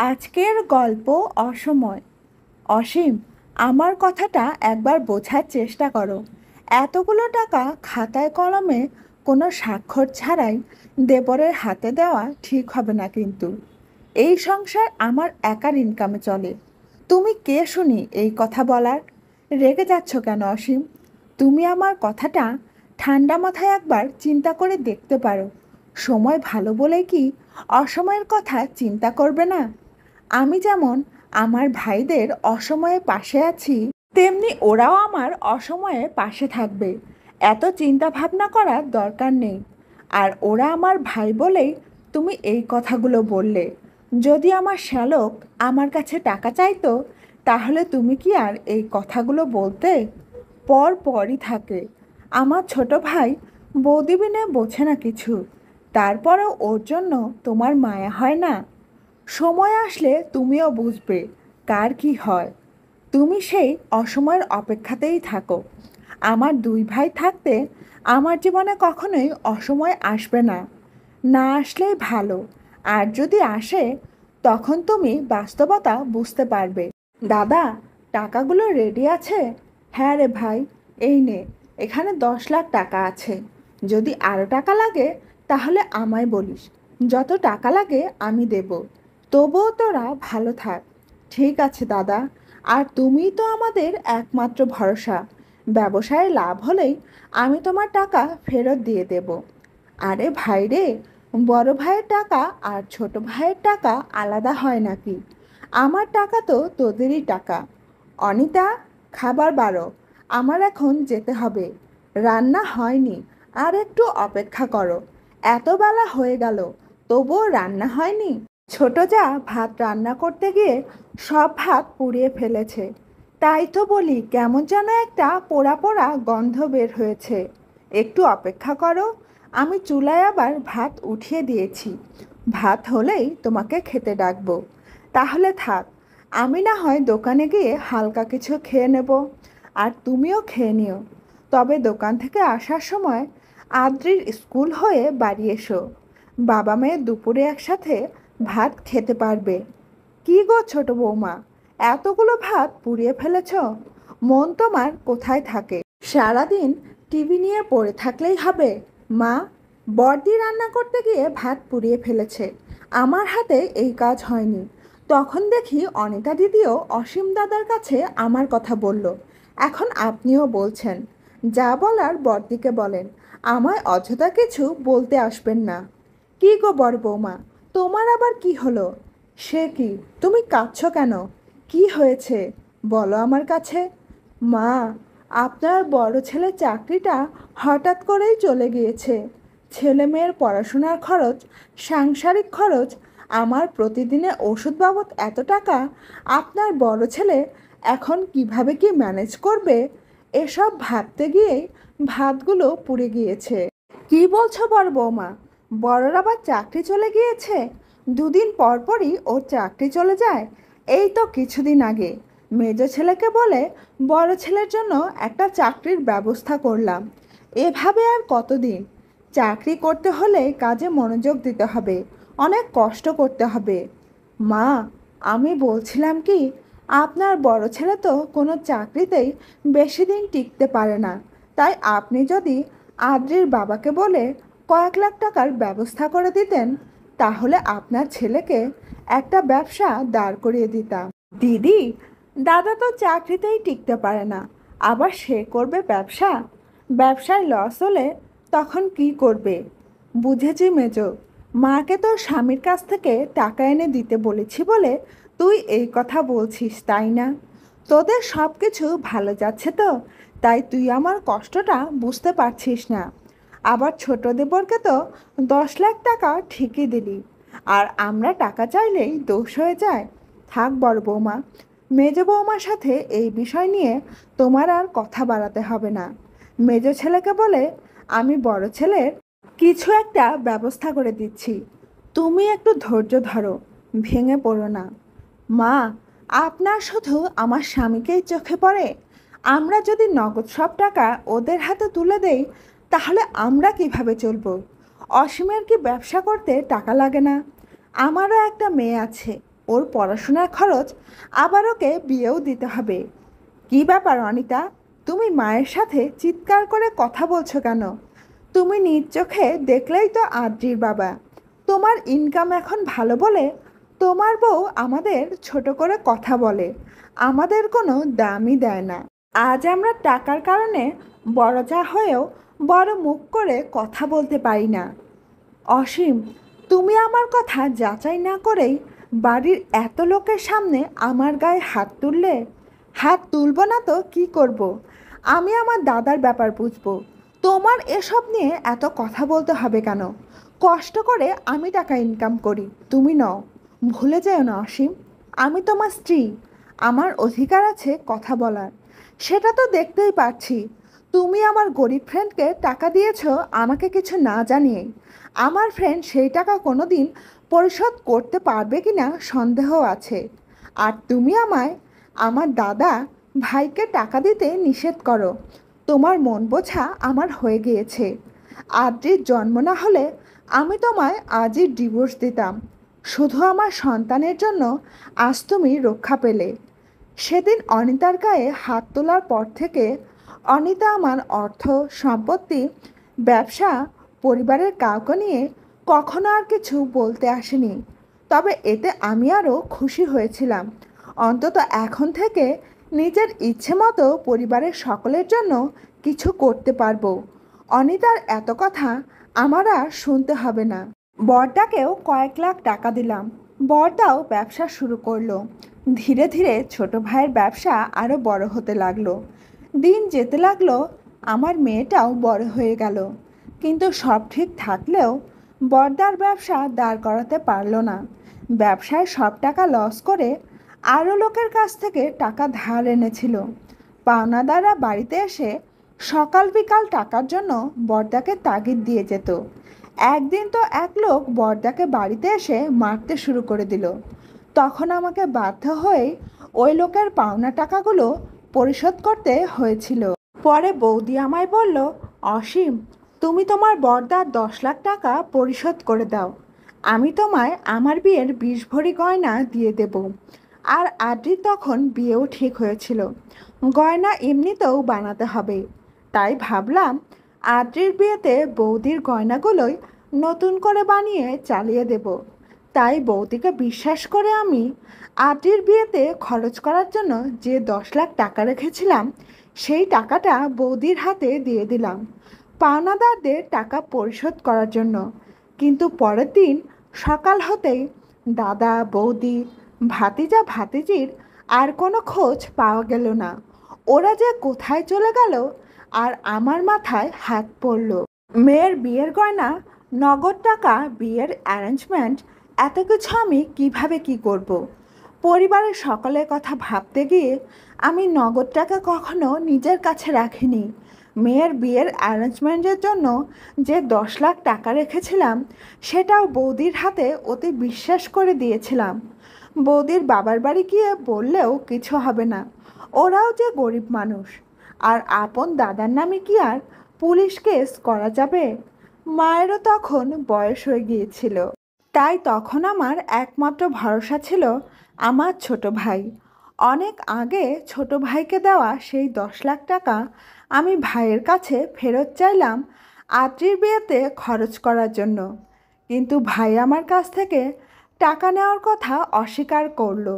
আজকের গল্প অসময়। অসীম, আমার কথাটা একবার বোঝার চেষ্টা করো। এতগুলো টাকা খাতায় কলমে কোনো স্বাক্ষর ছাড়াই দেবরের হাতে দেওয়া ঠিক হবে না কিন্তু। এই সংসার আমার একার ইনকামে চলে। তুমি কে শুনি এই কথা বলার? রেগে যাচ্ছ কেন অসীম? তুমি আমার কথাটা ঠান্ডা মাথায় একবার চিন্তা করে দেখতে পারো। সময় ভালো বলে কি অসময়ের কথা চিন্তা করবে না? আমি যেমন আমার ভাইদের অসময়ে পাশে আছি, তেমনি ওরাও আমার অসময়ে পাশে থাকবে। এত চিন্তা ভাবনা করার দরকার নেই। আর ওরা আমার ভাই বলেই তুমি এই কথাগুলো বললে। যদি আমার শ্যালক আমার কাছে টাকা চাইতো, তাহলে তুমি কি আর এই কথাগুলো বলতে? পরই থাকে। আমার ছোট ভাই বৌদি বিনে বোঝে না কিছু, তারপরেও ওর জন্য তোমার মায়া হয় না? সময় আসলে তুমিও বুঝবে কার কি হয়। তুমি সেই অসময়ের অপেক্ষাতেই থাকো। আমার দুই ভাই থাকতে আমার জীবনে কখনোই অসময় আসবে না। না আসলেই ভালো। আর যদি আসে, তখন তুমি বাস্তবতা বুঝতে পারবে। দাদা, টাকাগুলো রেডি আছে? হ্যাঁ রে ভাই, এই নে, এখানে 10 লাখ টাকা আছে। যদি আরও টাকা লাগে তাহলে আমায় বলিস। যত টাকা লাগে আমি দেব। তবুও তোরা ভালো থাক। ঠিক আছে দাদা। আর তুমিই তো আমাদের একমাত্র ভরসা। ব্যবসায় লাভ হলেই আমি তোমার টাকা ফেরত দিয়ে দেব। আরে ভাই রে, বড় ভাইয়ের টাকা আর ছোট ভাইয়ের টাকা আলাদা হয় নাকি? আমার টাকা তো তোদেরই টাকা। অনিতা, খাবার বাড়ো। আমার এখন যেতে হবে। রান্না হয়নি, আর একটু অপেক্ষা করো। এত বেলা হয়ে গেল, তবুও রান্না হয়নি। ছোট যা ভাত রান্না করতে গিয়ে সব ভাত পুড়িয়ে ফেলেছে। তাই তো বলি, কেমন যেন একটা পোড়া পোড়া গন্ধ বের হয়েছে। একটু অপেক্ষা করো, আমি চুলায় আবার ভাত উঠিয়ে দিয়েছি। ভাত হলেই তোমাকে খেতে ডাকবো। তাহলে থাক, আমি না হয় দোকানে গিয়ে হালকা কিছু খেয়ে নেব। আর তুমিও খেয়ে নিও। তবে দোকান থেকে আসার সময় আদ্রির স্কুল হয়ে বাড়ি এসো। বাবা মেয়ে দুপুরে একসাথে ভাত খেতে পারবে। কি গো ছোট বৌমা, এতগুলো ভাত পুড়িয়ে ফেলেছ? মন তোমার কোথায় থাকে? সারাদিন টিভি নিয়ে পড়ে থাকলেই হবে? মা, বড়দি রান্না করতে গিয়ে ভাত পুড়িয়ে ফেলেছে। আমার হাতে এই কাজ হয়নি। তখন দেখি অনিতা দিদিও অসীম দাদার কাছে আমার কথা বলল। এখন আপনিও বলছেন। যা বলার বড়দিকে বলেন। আমায় অযথা কিছু বলতে আসবেন না। কি গো বড় বৌমা, তোমার আবার কি হলো? সে কি, তুমি কাঁদছো কেন? কি হয়েছে বলো আমার কাছে। মা, আপনার বড় ছেলের চাকরিটা হঠাৎ করেই চলে গিয়েছে। ছেলে মেয়ের পড়াশোনার খরচ, সাংসারিক খরচ, আমার প্রতিদিনে ওষুধ বাবদ এত টাকা আপনার বড় ছেলে এখন কিভাবে কি ম্যানেজ করবে, এসব ভাবতে গিয়েই ভাতগুলো পুড়ে গিয়েছে। কি বলছো বড় বৌমা? বড়র আবার চাকরি চলে গিয়েছে? দুদিন পরই ওর চাকরি চলে যায়? এই তো কিছুদিন আগে মেজ ছেলেকে বলে বড় ছেলের জন্য একটা চাকরির ব্যবস্থা করলাম। এভাবে আর কতদিন? চাকরি করতে হলে কাজে মনোযোগ দিতে হবে, অনেক কষ্ট করতে হবে। মা, আমি বলছিলাম কি, আপনার বড় ছেলে তো কোনো চাকরিতেই বেশি দিন টিকতে পারে না। তাই আপনি যদি আদ্রির বাবাকে বলে কয়েক লাখ টাকার ব্যবস্থা করে দিতেন, তাহলে আপনার ছেলেকে একটা ব্যবসা দাঁড় করিয়ে দিতাম। দিদি, দাদা তো চাকরিতেই টিকতে পারে না, আবার সে করবে ব্যবসা? ব্যবসায় লস হলে তখন কি করবে? বুঝেছি মেজো, মাকে তো স্বামীর কাছ থেকে টাকা এনে দিতে বলেছি বলে তুই এই কথা বলছিস, তাই না? তোদের সব কিছু ভালো যাচ্ছে তো, তাই তুই আমার কষ্টটা বুঝতে পারছিস না। আবার ছোট দেবরকে তো 10 লাখ টাকা ঠিকই দিলি, আর আমরা টাকা চাইলেই দোষ হয়ে যায়। থাক বড় বৌমা, মেজ বৌমার সাথে এই বিষয় নিয়ে তোমার আর কথা বাড়াতে হবে না। মেজ ছেলেকে বলে আমি বড় ছেলের কিছু একটা ব্যবস্থা করে দিচ্ছি। তুমি একটু ধৈর্য ধরো, ভেঙে পড়ো না। মা, আপনার শুধু আমার স্বামীকেই চোখে পড়ে? আমরা যদি নগদ সব টাকা ওদের হাতে তুলে দেই, তাহলে আমরা কিভাবে চলবো? অসীমের কি ব্যবসা করতে টাকা লাগে না? আমারও একটা মেয়ে আছে, ওর পড়াশোনার খরচ, আবার ওকে বিয়েও দিতে হবে। কী ব্যাপার অনিতা, তুমি মায়ের সাথে চিৎকার করে কথা বলছো কেন? তুমি নিজ চোখে দেখলেই তো আদ্রির বাবা। তোমার ইনকাম এখন ভালো বলে তোমার বউ আমাদের ছোট করে কথা বলে, আমাদের কোনো দামই দেয় না। আজ আমরা টাকার কারণে বড়জা হয়েও বড় মুখ করে কথা বলতে পারি না। অসীম, তুমি আমার কথা যাচাই না করেই বাড়ির এত লোকের সামনে আমার গায়ে হাত তুললে। হাত তুলব না তো কি করব? আমি আমার দাদার ব্যাপার বুঝবো। তোমার এসব নিয়ে এত কথা বলতে হবে কেন? কষ্ট করে আমি টাকা ইনকাম করি, তুমি নও। ভুলে যেও না অসীম, আমি তোমার স্ত্রী। আমার অধিকার আছে কথা বলার। সেটা তো দেখতেই পাচ্ছি। তুমি আমার গরিব ফ্রেন্ডকে টাকা দিয়েছো আমাকে কিছু না জানিয়েই। আমার ফ্রেন্ড সেই টাকা কোনো দিন পরিশোধ করতে পারবে কি না সন্দেহ আছে। আর তুমি আমায় আমার দাদা ভাইকে টাকা দিতে নিষেধ করো। তোমার মন বোঝা আমার হয়ে গিয়েছে। আদ্রির জন্ম না হলে আমি তোমায় আজই ডিভোর্স দিতাম। শুধু আমার সন্তানের জন্য আজ তুমি রক্ষা পেলে। সেদিন অনিতার গায়ে হাত তোলার পর থেকে অনিতা আমার অর্থ সম্পত্তি, ব্যবসা, পরিবারের কাউকে নিয়ে কখনো আর কিছু বলতে আসেনি। তবে এতে আমি আরও খুশি হয়েছিলাম। অন্তত এখন থেকে নিজের ইচ্ছে মতো পরিবারের সকলের জন্য কিছু করতে পারবো। অনিতার এত কথা আমার আর শুনতে হবে না। বরদাকেও কয়েক লাখ টাকা দিলাম। বরদাও ব্যবসা শুরু করলো। ধীরে ধীরে ছোট ভাইয়ের ব্যবসা আরও বড় হতে লাগলো। দিন যেতে লাগলো, আমার মেয়েটাও বড় হয়ে গেল। কিন্তু সব ঠিক থাকলেও বরদার ব্যবসা দাঁড় করাতে পারলো না। ব্যবসায় সব টাকা লস করে আরও লোকের কাছ থেকে টাকা ধার এনেছিল। পাওনাদাররা বাড়িতে এসে সকাল বিকাল টাকার জন্য বরদাকে তাগিদ দিয়ে যেত। একদিন তো এক লোক বরদাকে বাড়িতে এসে মারতে শুরু করে দিল। তখন আমাকে বাধ্য হয়ে ওই লোকের পাওনা টাকাগুলো পরিশোধ করতে হয়েছিল। পরে বৌদি আমায় বলল, অসীম, তুমি তোমার বরদার 10 লাখ টাকা পরিশোধ করে দাও। আমি তোমায় আমার বিয়ের 20 ভরি গয়না দিয়ে দেব। আর আদ্রির তখন বিয়েও ঠিক হয়েছিল। গয়না এমনিতেও বানাতে হবে। তাই ভাবলাম আদ্রির বিয়েতে বৌদির গয়নাগুলোই নতুন করে বানিয়ে চালিয়ে দেব। তাই বৌদিকে বিশ্বাস করে আমি আদ্রির বিয়েতে খরচ করার জন্য যে 10 লাখ টাকা রেখেছিলাম সেই টাকাটা বৌদির হাতে দিয়ে দিলাম পাওনাদারদের টাকা পরিশোধ করার জন্য। কিন্তু পরের দিন সকাল হতেই দাদা, বৌদি, ভাতিজা, ভাতিজির আর কোনো খোঁজ পাওয়া গেল না। ওরা যে কোথায় চলে গেল আর আমার মাথায় হাত পড়ল। মেয়ের বিয়ের গয়না, নগদ টাকা, বিয়ের অ্যারেঞ্জমেন্ট, এত কিছু আমি কিভাবে কি করব। পরিবারের সকলের কথা ভাবতে গিয়ে আমি নগদ টাকা কখনো নিজের কাছে রাখিনি। মেয়ের বিয়ের অ্যারেঞ্জমেন্টের জন্য যে 10 লাখ টাকা রেখেছিলাম সেটাও বৌদির হাতে অতি বিশ্বাস করে দিয়েছিলাম। বৌদির বাবার বাড়ি গিয়ে বললেও কিছু হবে না, ওরাও যে গরিব মানুষ। আর আপন দাদার নামে কি আর পুলিশ কেস করা যাবে? মায়েরও তখন বয়স হয়ে গিয়েছিল। তাই তখন আমার একমাত্র ভরসা ছিল আমার ছোট ভাই। অনেক আগে ছোট ভাইকে দেওয়া সেই 10 লাখ টাকা আমি ভাইয়ের কাছে ফেরত চাইলাম আদ্রির বিয়েতে খরচ করার জন্য। কিন্তু ভাই আমার কাছ থেকে টাকা নেওয়ার কথা অস্বীকার করলো।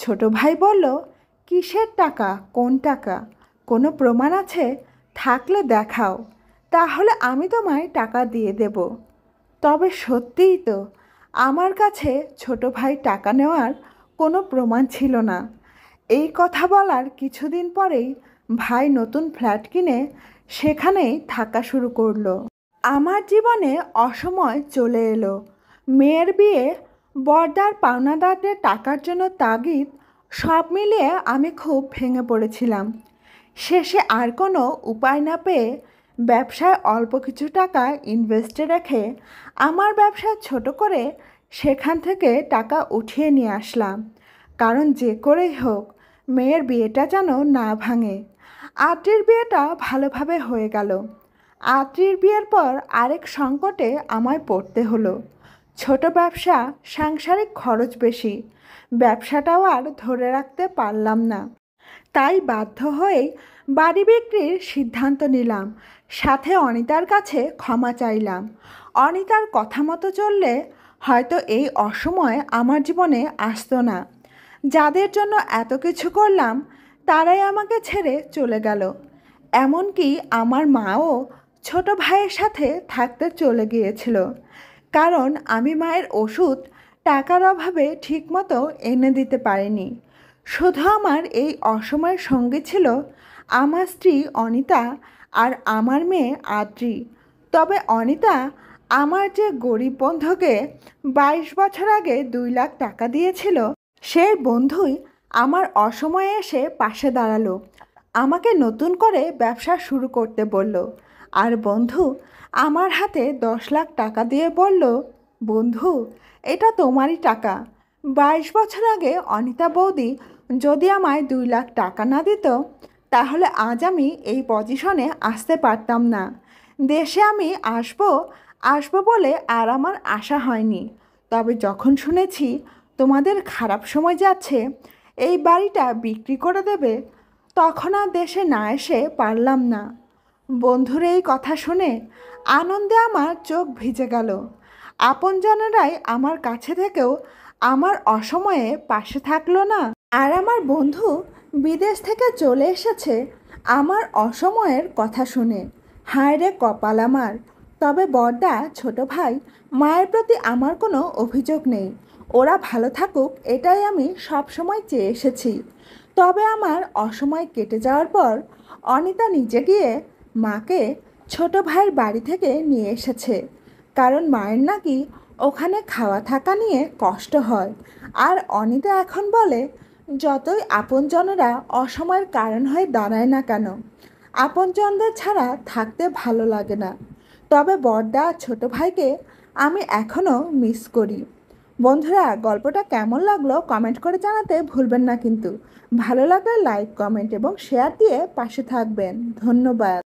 ছোট ভাই বলল, কিসের টাকা? কোন টাকা? কোনো প্রমাণ আছে? থাকলে দেখাও, তাহলে আমি তোমায় টাকা দিয়ে দেব। তবে সত্যিই তো আমার কাছে ছোট ভাই টাকা নেওয়ার কোনো প্রমাণ ছিল না। এই কথা বলার কিছুদিন পরেই ভাই নতুন ফ্ল্যাট কিনে সেখানেই থাকা শুরু করলো। আমার জীবনে অসময় চলে এলো। মেয়ের বিয়ে, বরদার পাওনাদারদের টাকার জন্য তাগিদ, সব মিলিয়ে আমি খুব ভেঙে পড়েছিলাম। শেষে আর কোনো উপায় না পেয়ে ব্যবসায় অল্প কিছু টাকা ইনভেস্টে রেখে আমার ব্যবসা ছোট করে সেখান থেকে টাকা উঠিয়ে নিয়ে আসলাম। কারণ যে করেই হোক মেয়ের বিয়েটা যেন না ভাঙে। আদ্রির বিয়েটা ভালোভাবে হয়ে গেল। আদ্রির বিয়ের পর আরেক সংকটে আমায় পড়তে হলো। ছোট ব্যবসা, সাংসারিক খরচ বেশি। ব্যবসাটাও আর ধরে রাখতে পারলাম না। তাই বাধ্য হয়েই বাড়ি বিক্রির সিদ্ধান্ত নিলাম। সাথে অনিতার কাছে ক্ষমা চাইলাম। অনিতার কথা মতো চললে হয়তো এই অসময় আমার জীবনে আসতো না। যাদের জন্য এত কিছু করলাম তারাই আমাকে ছেড়ে চলে গেল। এমনকি আমার মাও ছোট ভাইয়ের সাথে থাকতে চলে গিয়েছিল, কারণ আমি মায়ের ওষুধ টাকার অভাবে ঠিকমতো এনে দিতে পারিনি। শুধু আমার এই অসময়ের সঙ্গী ছিল আমার স্ত্রী অনিতা আর আমার মেয়ে আদ্রি। তবে অনিতা আমার যে গরিব বন্ধুকে 22 বছর আগে 2 লাখ টাকা দিয়েছিল, সেই বন্ধুই আমার অসময়ে এসে পাশে দাঁড়ালো। আমাকে নতুন করে ব্যবসা শুরু করতে বলল। আর বন্ধু আমার হাতে 10 লাখ টাকা দিয়ে বলল, বন্ধু এটা তোমারই টাকা। 22 বছর আগে অনিতা বৌদি যদি আমায় 2 লাখ টাকা না দিত তাহলে আজ আমি এই পজিশনে আসতে পারতাম না। দেশে আমি আসবো বলে আর আমার আশা হয়নি। তবে যখন শুনেছি তোমাদের খারাপ সময় যাচ্ছে, এই বাড়িটা বিক্রি করে দেবে, তখন আর দেশে না এসে পারলাম না। বন্ধুর এই কথা শুনে আনন্দে আমার চোখ ভিজে গেল। আপনজনেরাই আমার কাছে থেকেও আমার অসময়ে পাশে থাকলো না। আর আমার বন্ধু বিদেশ থেকে চলে এসেছে আমার অসময়ের কথা শুনে। হায় রে কপাল আমার। তবে বড়দা, ছোট ভাই, মায়ের প্রতি আমার কোনো অভিযোগ নেই। ওরা ভালো থাকুক এটাই আমি সব সময় চেয়ে এসেছি। তবে আমার অসময় কেটে যাওয়ার পর অনিতা নিজে গিয়ে মাকে ছোট ভাইয়ের বাড়ি থেকে নিয়ে এসেছে, কারণ মায়ের নাকি ওখানে খাওয়া থাকা নিয়ে কষ্ট হয়। আর অনিতা এখন বলে, যতই আপনজনেরা অসময়ের কারণ হয়ে দাঁড়ায় না কেন, আপনজনদের ছাড়া থাকতে ভালো লাগে না। তবে বড়দা ছোট ভাইকে আমি এখনও মিস করি। বন্ধুরা, গল্পটা কেমন লাগলো কমেন্ট করে জানাতে ভুলবেন না কিন্তু। ভালো লাগলে লাইক, কমেন্ট এবং শেয়ার দিয়ে পাশে থাকবেন। ধন্যবাদ।